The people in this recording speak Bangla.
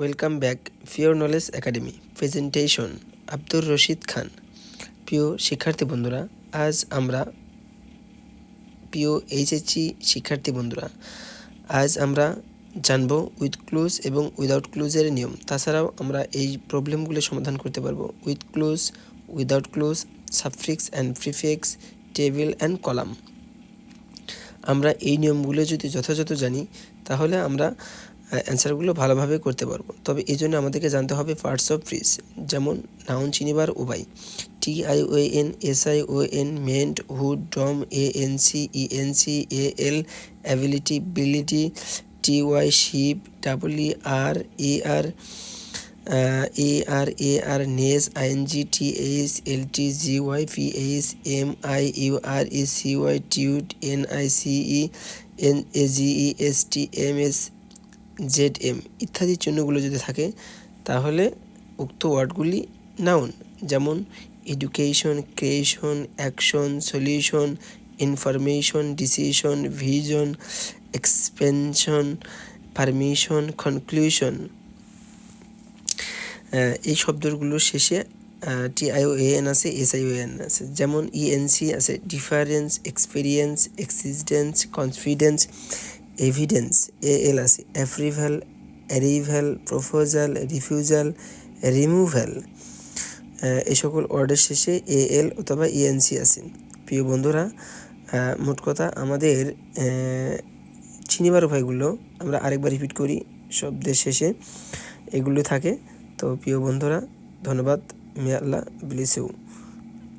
Welcome back pure knowledge academy presentation Abdur Rashid Khan. প্রিয় শিক্ষার্থী বন্ধুরা, আজ আমরা প্রিয় এইচএসসি শিক্ষার্থী বন্ধুরা আজ আমরা জানবো উইথ ক্লুজ এবং উইদাউট ক্লুজের নিয়ম। তাছাড়াও আমরা এই প্রবলেমগুলো সমাধান করতে পারবো with clause, without clause, suffix and prefix, table and column. আমরা এই নিয়মগুলো যদি যথাযথ জানি তাহলে আমরা অ্যান্সারগুলো ভালোভাবে করতে পারবো। তবে এই জন্য আমাদেরকে জানতে হবে পার্টস অফ স্পিচ, যেমন নাউন চিনিবার উপায়, TION, SION, ment, hood, dom, ANC, ENC, AL, ability, bility, TY, ship, WR, AR, AR, ness, ING, TH, LT, GY, PH, MIUR, ECY, tute, NICE, NAGE, ST, MS, ZM ইত্যাদি চিহ্নগুলো যদি থাকে তাহলে উক্ত ওয়ার্ডগুলি নাউন, যেমন education, creation, action, solution, information, decision, vision, expansion, permission, conclusion. এই শব্দগুলোর শেষে TION আছে, SION আছে, যেমন ENC আছে difference, experience, existence, confidence, evidence. AL আছে অ্যাপ্রিভাল, অ্যারিভাল, প্রপোজাল, রিফিউজাল, রিমুভাল। এই সকল ওয়ার্ডের শেষে AL অথবা ENC আছে। প্রিয় বন্ধুরা, মোট কথা আমাদের চিনিবার উপায়গুলো আমরা আরেকবার রিপিট করি, শব্দের শেষে এগুলো থাকে। তো প্রিয় বন্ধুরা, ধন্যবাদ। মে আল্লাহ ব্লেস ইউ।